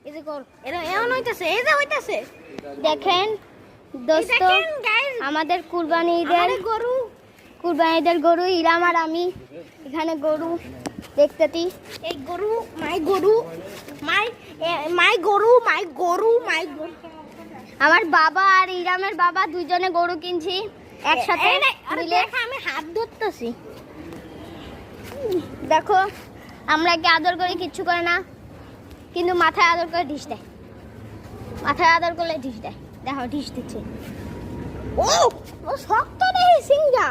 এই যে কর এরা এমন হইতাছে, এই যে হইতাছে। দেখেন দোস্ত, আমাদের কুরবানি ঈদের গরু ইরাম আর আমি এখানে গরু দেখতেছি। এই গরু মাই গরু আমার বাবা আর ইরামের বাবা দুইজনে গরু কিনছি একসাথে মিলে। আমি হাত ধরতেছি। দেখো আমরা একে আদর করি, কিচ্ছু করে না, কিন্তু মাথায় আদর করে ঢিস দেয়। মাথায় আদর করলে ঢিস দেয়। দেখো ঢিস দিচ্ছে। ও শক্ত নেই সিংহা।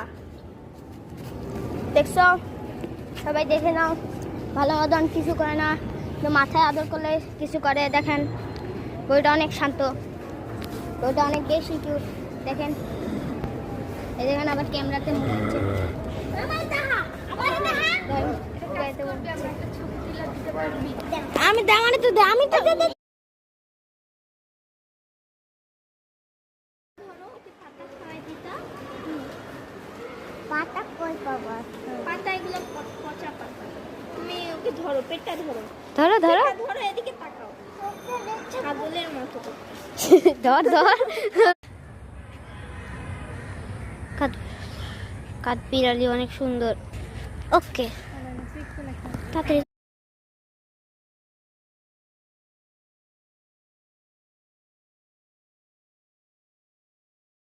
দেখছো, সবাই দেখে নাও, ভালো মতন কিছু করে না, কিন্তু মাথায় আদর করলে কিছু করে। দেখেন গরুটা অনেক শান্ত, গরুটা অনেক বেশি কিউট। দেখেন এই দেখেন আবার ক্যামেরাতে মুখ দিচ্ছে। আমি দেওয়ানি তো আমি তো পাতা কই পাবো? পাতা এগুলো পচা পাতা। তুমি ওকে ধরো, পেটটা ধরো, ধরো ধরো ধরো, এদিকে তাকাও, ছাগলের মতো। ধর ধর। কাঠ বিড়ালি অনেক সুন্দর। ওকে তাড়াতাড়ি